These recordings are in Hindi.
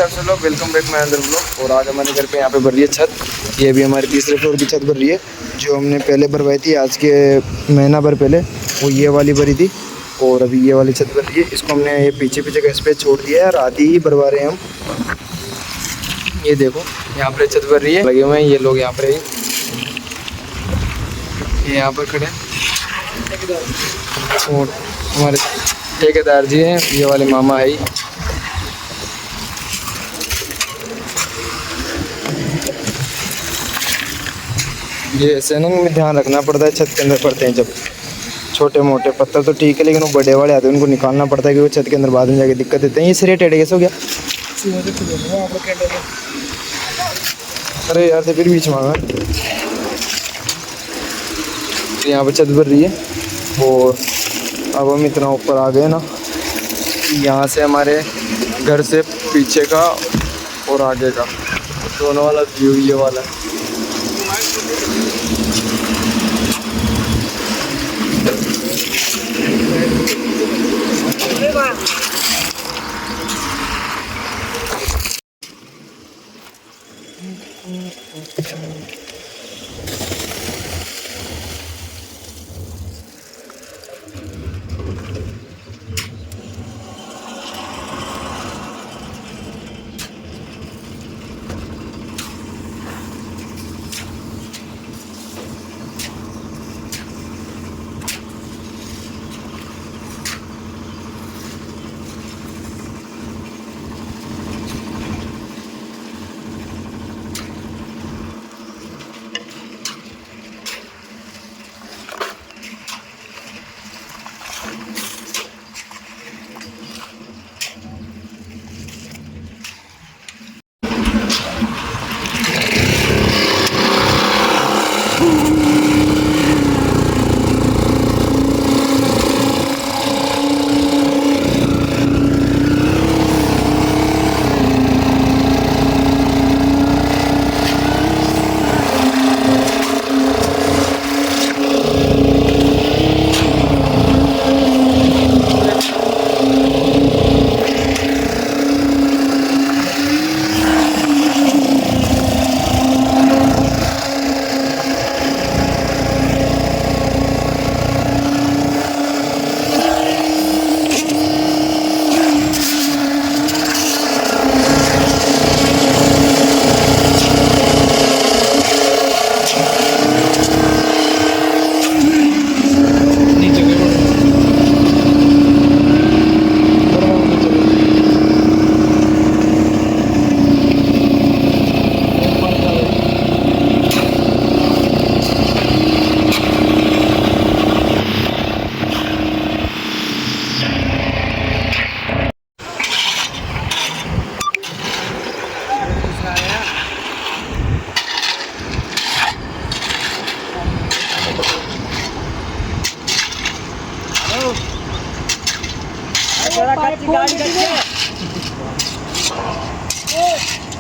आप लोग वेलकम बैक माय अंदर ब्लॉग। और आज हमारे घर पे यहाँ पे भर रही है छत। ये भी हमारे तीसरे फ्लोर की छत भर रही है। जो हमने पहले भरवाई थी आज के महीना भर पहले, वो ये वाली भरी थी। और अभी ये वाली छत भर रही है। इसको हमने ये पीछे गैस पे छोड़ दिया है और आधी ही भरवा रहे हैं हम। ये देखो यहाँ पर छत भर रही है, लगे हुए हैं ये लोग यहाँ पर। ये यहाँ पर खड़े और हमारे ठेकेदार जी हैं, ये वाले मामा है। ये सेनिंग में ध्यान रखना पड़ता है, छत के अंदर पड़ते हैं जब छोटे मोटे पत्थर तो ठीक है, लेकिन वो बड़े वाले आते हैं उनको निकालना पड़ता है कि वो छत के अंदर बाद में जाके दिक्कत देते हैं। ये सिरे टेढ़े कैसे हो गया? अरे यार तो फिर बीच में यहाँ पर छत भर रही है। और अब हम इतना ऊपर आ गए ना, यहाँ से हमारे घर से पीछे का और आगे का दोनों वाला व्यू ये वाला है।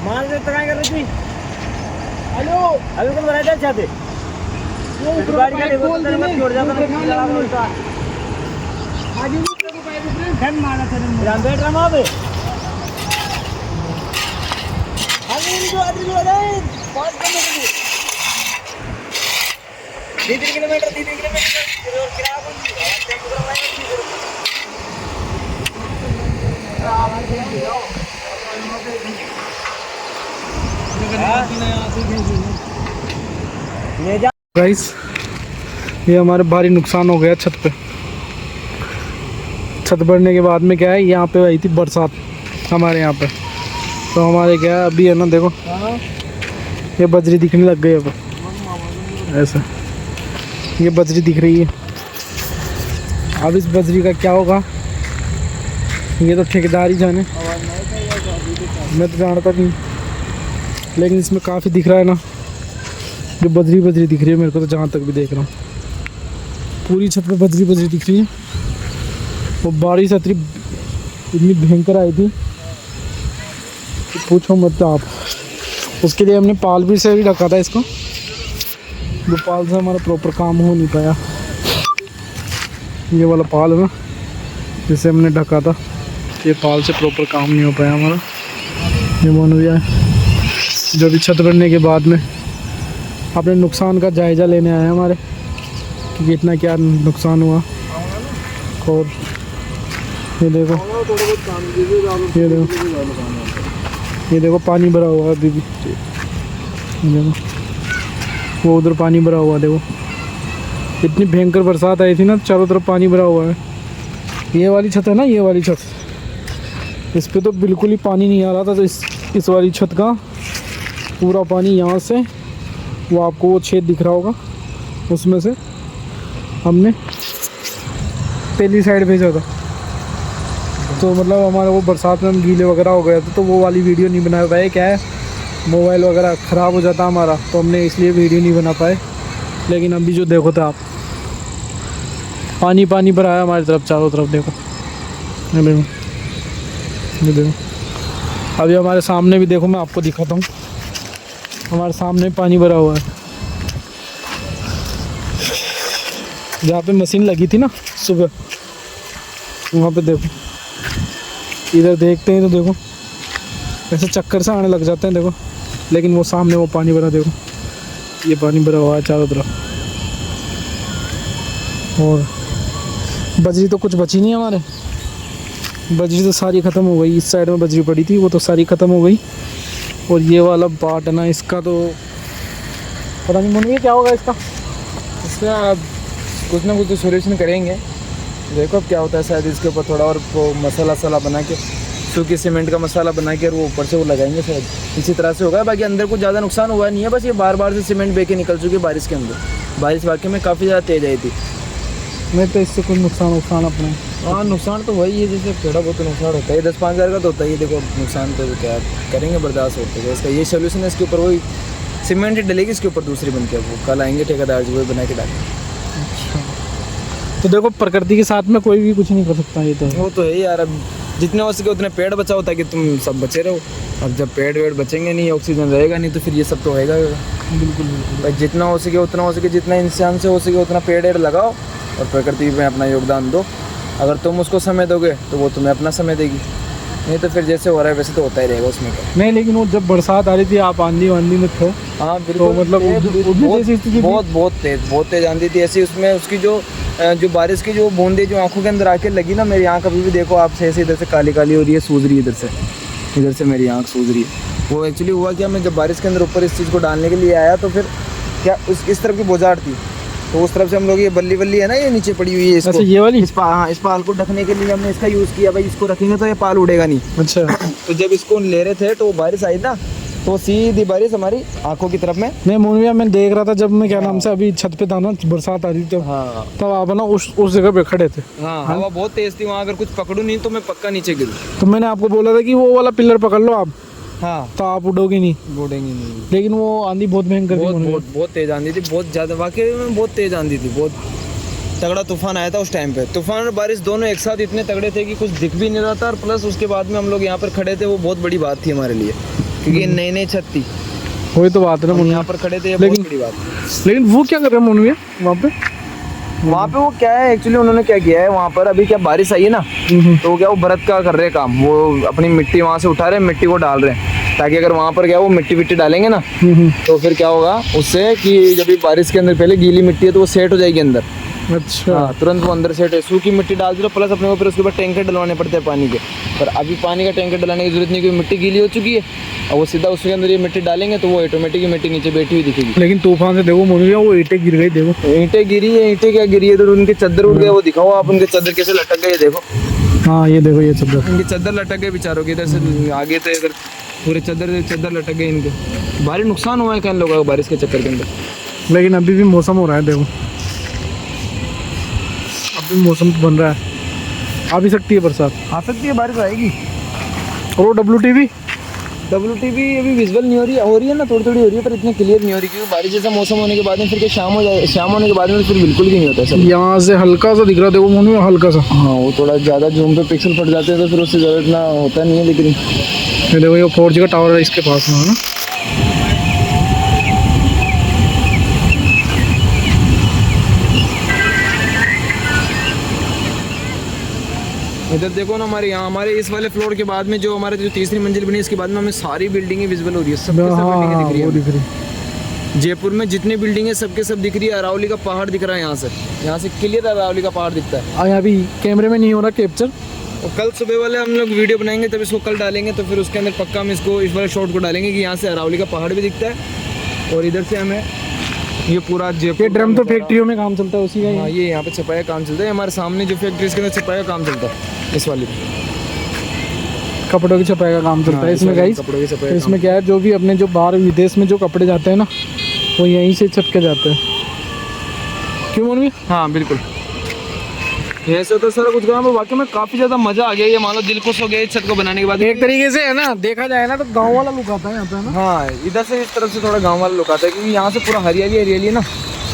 माल में ट्राई कर रही थी। हेलो अभी कौन बना चाहते गाड़ी का बोल दे मत छोड़ जाता बोलता आगे को पाए फैन मारा था राम बैठ रहा बे अभी जो अरे 5 किलोमीटर 3 किलोमीटर और किराया कौन टेम्पो गाइस ये हमारे भारी नुकसान हो गया छत पे। छत बढ़ने के बाद में क्या है, यहाँ पे आई थी बरसात हमारे यहाँ पे, तो हमारे क्या है अभी है ना देखो ये बजरी दिखने लग गई। अब ऐसा ये बजरी दिख रही है। अब इस बजरी का क्या होगा ये तो ठेकेदार ही जाने, मैं तो जानता नहीं। लेकिन इसमें काफ़ी दिख रहा है ना, जो बजरी दिख रही है मेरे को, तो जहाँ तक भी देख रहा हूँ पूरी छत पे बजरी दिख रही है। वो बारिश इतनी भयंकर आई थी कि पूछो मत आप। उसके लिए हमने पाल भी से भी ढका था इसको, वो पाल से हमारा प्रॉपर काम हो नहीं पाया। ये वाला पाल है ना जिसे हमने ढका था, ये पाल से प्रॉपर काम नहीं हो पाया हमारा। ये मोनू भैया जो भी छत बनने के बाद में अपने नुकसान का जायज़ा लेने आए हैं हमारे कि कितना क्या नुकसान हुआ। और ये देखो ये देखो पानी भरा हुआ है अभी भी। ये देखो वो उधर पानी भरा हुआ है, देखो इतनी भयंकर बरसात आई थी ना, चारों तरफ पानी भरा हुआ है। ये वाली छत है ना, ये वाली छत, इस पे तो बिल्कुल ही पानी नहीं आ रहा था। तो इस वाली छत का पूरा पानी यहाँ से, वो आपको वो छेद दिख रहा होगा, उसमें से हमने पहली साइड भेजा था। तो मतलब हमारा वो बरसात में हम गीले वगैरह हो गए थे, तो वो वाली वीडियो नहीं बना पाए। क्या है, मोबाइल वगैरह ख़राब हो जाता हमारा, तो हमने इसलिए वीडियो नहीं बना पाए। लेकिन अभी जो देखो था आप, पानी पानी भरा है हमारी तरफ, चारों तरफ देखो। ये देखो अभी हमारे सामने भी देखो, मैं आपको दिखाता हूँ, हमारे सामने पानी भरा हुआ है। जहाँ पे मशीन लगी थी ना सुबह, वहाँ पे देखो, इधर देखते हैं तो देखो ऐसे चक्कर से आने लग जाते हैं देखो। लेकिन वो सामने वो पानी भरा, देखो ये पानी भरा हुआ है चारों तरफ। और बजरी तो कुछ बची नहीं हमारे, बजरी तो सारी ख़त्म हो गई। इस साइड में बजरी पड़ी थी, वो तो सारी ख़त्म हो गई। और ये वाला पार्ट है ना, इसका तो पता नहीं मुझे क्या होगा इसका कुछ ना कुछ तो सोल्यूशन करेंगे, देखो अब क्या होता है। शायद इसके ऊपर थोड़ा और वो मसाला बना के, सूखी सीमेंट का मसाला बना के, और वो ऊपर से वो लगाएंगे, शायद इसी तरह से होगा। बाकी अंदर कुछ ज़्यादा नुकसान हुआ नहीं है, बस ये बार बार से सीमेंट बह के निकल चुकी है बारिश के अंदर। बारिश वाकई में काफ़ी ज़्यादा तेज़ आई थी। नहीं तो इससे कुछ नुकसान अपने, हाँ नुकसान तो वही है, जैसे थोड़ा बहुत नुकसान होता है, 10-5 हज़ार का तो होता है। ये देखो नुकसान तो क्या करेंगे, बर्दाश्त होते हैं। इसका ये सोल्यूशन है, इसके ऊपर वही सीमेंट ही डलेगी इसके ऊपर दूसरी बन के। वो कल आएंगे ठेकेदार जी, वही बना के डालेंगे। तो देखो प्रकृति के साथ में कोई भी कुछ नहीं कर सकता, ये तो वो तो है यार। अब जितने हो सके उतने पेड़ बचाओ ताकि तुम सब बचे रहो। अब जब पेड़ वेड़ बचेंगे नहीं, ऑक्सीजन रहेगा नहीं, तो फिर ये सब तो होएगा। बिल्कुल भाई जितना हो सके उतना हो सके, जितना इंसान से हो सके उतना पेड़ वेड़ लगाओ और प्रकृति में अपना योगदान दो। अगर तुम उसको समय दोगे तो वो तुम्हें अपना समय देगी, नहीं तो फिर जैसे हो रहा है वैसे तो होता ही रहेगा। उसमें क्या नहीं, लेकिन वो जब बरसात आ रही थी, आप आंधी वांधी में थे। हाँ बिल्कुल, तो मतलब बहुत तेज आंधी थी ऐसी। उसमें उसकी जो बारिश की जो बूंदे जो आंखों के अंदर आके लगी ना, मेरी आंख अभी भी देखो आप से ऐसे इधर से काली काली हो रही है, सूज रही है इधर से मेरी आंख सूज रही है। वो एक्चुअली हुआ क्या, मैं जब बारिश के अंदर ऊपर इस चीज़ को डालने के लिए आया, तो फिर क्या इस तरफ की बोझाड़ थी, तो उस तरफ से हम लोग ये बल्ली है ना, ये नीचे पड़ी हुई है, इसको ये वाली इस पाल को ढकने के लिए हमने इसका यूज़ किया। भाई इसको रखेंगे तो ये पाल उड़ेगा नहीं। अच्छा। तो जब इसको ले रहे थे तो बारिश आई ना, तो सीधी बारिश हमारी आंखों की तरफ में। नहीं मोनू, मैं देख रहा था जब मैं क्या नाम से अभी छत पे था ना, बरसात आ रही थी, हाँ तब आप ना उस जगह पे खड़े थे। हाँ, हवा बहुत तेज थी वहाँ, अगर कुछ पकड़ू नहीं तो मैं पक्का नीचे गिरूँ। तो मैंने आपको बोला था कि वो वाला पिलर पकड़ लो आप, हाँ तो आप उड़ोगे नहीं। उड़ेंगे नहीं। लेकिन वो आंधी बहुत भयंकर थी, बहुत तेज आंधी थी, बहुत ज़्यादा, वाकई में बहुत तेज आंधी थी। बहुत तगड़ा तूफान आया था उस टाइम पे। तूफान और बारिश दोनों एक साथ इतने तगड़े थे कि कुछ दिख भी नहीं रहा था। और प्लस उसके बाद में हम लोग यहाँ पर खड़े थे, वो बहुत बड़ी बात थी हमारे लिए, क्योंकि नई नई छत थी। वही तो बात है ना, यहाँ पर खड़े थे, बहुत बड़ी बात। लेकिन वो क्या कर रहे हैं मोनू भैया वहाँ पे वो क्या है एक्चुअली, उन्होंने क्या किया है वहाँ पर, अभी क्या बारिश आई है ना, तो क्या वो भरत का कर रहे हैं काम। वो अपनी मिट्टी वहाँ से उठा रहे हैं, मिट्टी को डाल रहे हैं, ताकि अगर वहाँ पर क्या वो मिट्टी विट्टी डालेंगे ना, तो फिर क्या होगा उससे कि जब भी बारिश के अंदर पहले गीली मिट्टी है तो वो सेट हो जाएगी अंदर। अच्छा। हाँ, तुरंत वो अंदर सेट है। सूखी मिट्टी डाल दो, प्लस अपने को फिर उसके बाद टैंकर डलवाने पड़ते हैं पानी के। पर अभी पानी का टैंकर डलाने की जरूरत नहीं, क्योंकि मिट्टी गीली हो चुकी है, और वो सीधा उसके अंदर ये मिट्टी डालेंगे तो वो ऑटोमेटिक मिट्टी नीचे बैठी हुई दिखेगी। लेकिन तूफान से देखो मोनू भैया, वो ईंटें गिर गई, देखो ईंटें गिरी है। ईंटें क्या गिरी है, तो उनके चद्दर उड़ गए, वो दिखाओ आप, उनके चद्दर कैसे लटक गए, देखो। हाँ ये देखो, ये चद्दर, इनके चद्दर लटक गए बेचारों के, इधर से आगे तो इधर पूरे चद्दर लटक गए इनके। भारी नुकसान हुआ है कई लोगों का बारिश के चक्कर के अंदर। लेकिन अभी भी मौसम हो रहा है, देखो अभी मौसम तो बन रहा है, आ भी सकती है बरसात, आ सकती है, बारिश आएगी। और वो WTV अभी विजुअल नहीं हो रही है ना, थोड़ी थोड़ी हो रही है, पर इतनी क्लियर नहीं हो रही, क्योंकि बारिश जैसा मौसम होने के बाद में फिर क्या शाम होने के बाद में फिर बिल्कुल भी नहीं होता है। यहाँ से हल्का सा दिख रहा है, देखो मोनू, हल्का सा। हाँ, वो थोड़ा ज़्यादा जूम पे पिक्सल फट जाते हैं तो फिर उससे ज़्यादा इतना होता नहीं है। लेकिन ये देखो, ये 4G का टावर है इसके पास में, है ना। इधर देखो ना, हमारे यहाँ हमारे इस वाले फ्लोर के बाद में जो हमारे जो तीसरी मंजिल बनी, इसके बाद में हमें सारी बिल्डिंगें विजिबल हो रही है, सबके सब बिल्डिंगें दिख रही वो है। दिख रही। जयपुर में जितनी बिल्डिंग है सबके सब दिख रही है। अरावली का पहाड़ दिख रहा है यहाँ से क्लियर अरावली का पहाड़ दिखता है। और अभी कैमरे में नहीं हो रहा कैप्चर। और कल सुबह वाले हम लोग वीडियो बनाएंगे, तब इसको कल डालेंगे, तो फिर उसके अंदर पक्का हम इसको इस वाले शॉट को डालेंगे कि यहाँ से अरावली का पहाड़ भी दिखता है और इधर से हमें ये पूरा जयपुर। ये ड्रम तो फैक्ट्रियों में काम चलता है उसी का ही। हाँ, ये यहाँ पे छपाई का काम चलता है। हमारे सामने जो फैक्ट्री इसके अंदर छपाई का काम चलता है, इस वाली कपड़ों की छपाई का काम चलता है इसमें गाइस। कपड़ों की छपाई। इसमें क्या है, जो भी अपने जो बाहर विदेश में जो कपड़े जाते हैं ना, वो यहीं से छप के जाते हैं। क्यों मोनवी? हाँ बिल्कुल, ऐसे तो सारा कुछ काम है। वाकई में काफ़ी ज़्यादा मज़ा आ गया। ये मान लो दिल खुश हो गया इस छत को बनाने के बाद। एक तरीके से है ना, देखा जाए ना तो गांव वाला लुक आता है यहाँ पे ना। हाँ, इधर से इस तरफ से थोड़ा गांव वाला लुक आता है, क्योंकि यहाँ से पूरा हरियाली हरियाली ना,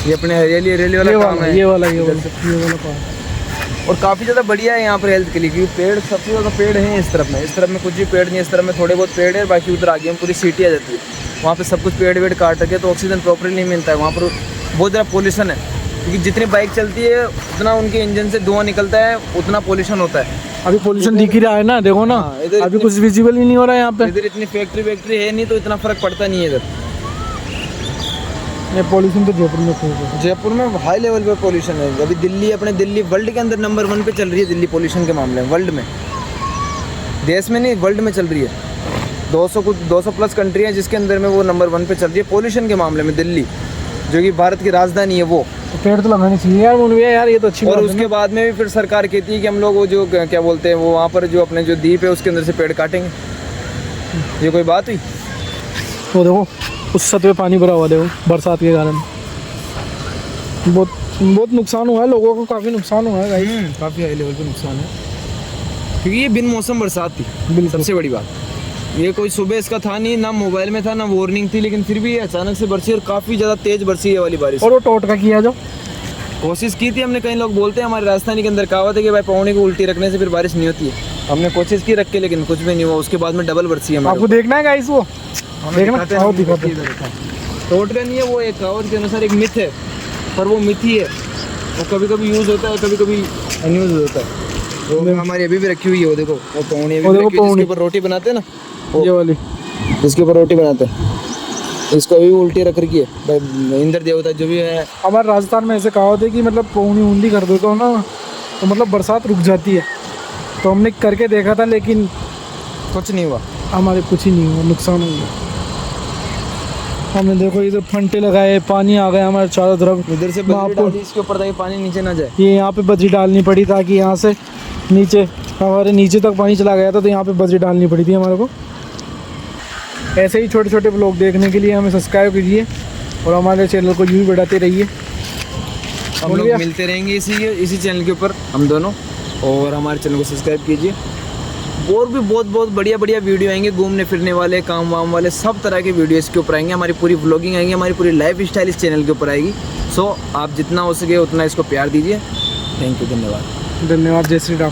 ये अपने हरियाली वाला काम है। ये वाला पार्ट। और काफ़ी ज़्यादा बढ़िया है यहाँ पर हेल्थ के लिए, क्योंकि पेड़ सबसे ज़्यादा पेड़ हैं इस तरफ में कुछ भी पेड़ नहीं है। इस तरफ में थोड़े बहुत पेड़ है, बाकी उधर आगे में पूरी सिटी आ जाती है। वहाँ पे सब कुछ पेड़ वेड़ काट के तो ऑक्सीजन प्रॉपरली नहीं मिलता है। वहाँ पर बहुत ज़्यादा पोल्यूशन है, क्योंकि जितनी बाइक चलती है उतना उनके इंजन से धुआं निकलता है, उतना पोल्यूशन होता है। अभी पोल्यूशन दिख ही रहा है ना, देखो ना। हाँ, इधर अभी कुछ विजिबल ही नहीं हो रहा है यहाँ पे। इधर इतनी फैक्ट्री है नहीं, तो इतना फर्क पड़ता नहीं है इधर। ये पोल्यूशन तो जयपुर में खूब है। जयपुर में हाई लेवल पे पोल्यूशन है। अभी दिल्ली वर्ल्ड के अंदर नंबर 1 पे चल रही है दिल्ली पोल्यूशन के मामले में। वर्ल्ड में, देश में नहीं, वर्ल्ड में चल रही है। 200 प्लस कंट्री है जिसके अंदर में वो नंबर 1 पे चल रही है पोल्यूशन के मामले में। दिल्ली जो कि भारत की राजधानी है, वो तो पेड़ तो लगाने चाहिए यार मोनवी यार, ये तो अच्छी बात और है उसके ना। बाद में भी फिर सरकार कहती है कि हम लोग वो जो क्या बोलते हैं, वो वहाँ पर जो अपने जो द्वीप है उसके अंदर से पेड़ काटेंगे। ये कोई बात हुई? वो देखो उस छत पे पानी भरा हुआ, देखो बरसात के कारण बहुत नुकसान हुआ है लोगों को, काफ़ी नुकसान हुआ है गाइस। काफ़ी हाई लेवल पे नुकसान है, क्योंकि ये बिन मौसम बरसात थी। बिल्कुल। सबसे बड़ी बात ये कोई सुबह इसका था नहीं, ना मोबाइल में था, ना वार्निंग थी, लेकिन फिर भी ये अचानक से बरसी और काफ़ी ज़्यादा तेज़ बरसी है वाली बारिश। और वो टोटका किया जो कोशिश की थी हमने, कई लोग बोलते हैं हमारे राजस्थानी के अंदर कहावत है कि भाई पौनी को उल्टी रखने से फिर बारिश नहीं होती है। हमने कोशिश की रख के, लेकिन कुछ भी नहीं हुआ। उसके बाद में डबल बरसी है हमारे आपको देखना है गाइस, वो देखना ऊपर। आओ दिखाते हैं। टोटका नहीं है, वो एक कहावत के अनुसार एक मिथ है, पर वो मिथ ही है। वो कभी कभी यूज़ होता है, कभी कभी अनयूज होता है। वो हमारी अभी भी रखी हुई है, वो देखो वो पौनी अभी भी रखी हुई है, जिसके ऊपर रोटी बनाते हैं ना, ये वाली इसके ऊपर रोटी बनाते हैं, इसको अभी उल्टी रख रखी है। भाई इंद्र देवता जो भी है, हमारे राजस्थान में ऐसे कहावत है कि मतलब पौनी ऊंधी कर दो तो ना, तो मतलब बरसात रुक जाती है। तो हमने करके देखा था, लेकिन कुछ नहीं हुआ। हमारे कुछ ही नहीं हुआ, नुकसान हो गया। हमने देखो इधर फंटे लगाए, पानी आ गया हमारे चारों तरफ। इधर से मैं बजरी आपको डाली इसके ऊपर ताकि पानी नीचे ना जाए। ये यहाँ पे बजरी डालनी पड़ी, ताकि यहाँ से नीचे हमारे नीचे तक पानी चला गया था, तो यहाँ पे बजरी डालनी पड़ी थी हमारे को। ऐसे ही छोटे छोटे ब्लॉग देखने के लिए हमें सब्सक्राइब कीजिए और हमारे चैनल को यूँ ही बढ़ाते रहिए। हम लोग मिलते रहेंगे इसी चैनल के ऊपर हम दोनों, और हमारे चैनल को सब्सक्राइब कीजिए। और भी बहुत बढ़िया वीडियो आएंगे, घूमने फिरने वाले, काम वाम वाले, सब तरह के वीडियो इसके ऊपर आएंगे। हमारी पूरी व्लॉगिंग आएंगी, हमारी पूरी लाइफ स्टाइल इस चैनल के ऊपर आएगी। सो आप जितना हो सके उतना इसको प्यार दीजिए। थैंक यू, धन्यवाद। धन्यवाद, जय श्री राम।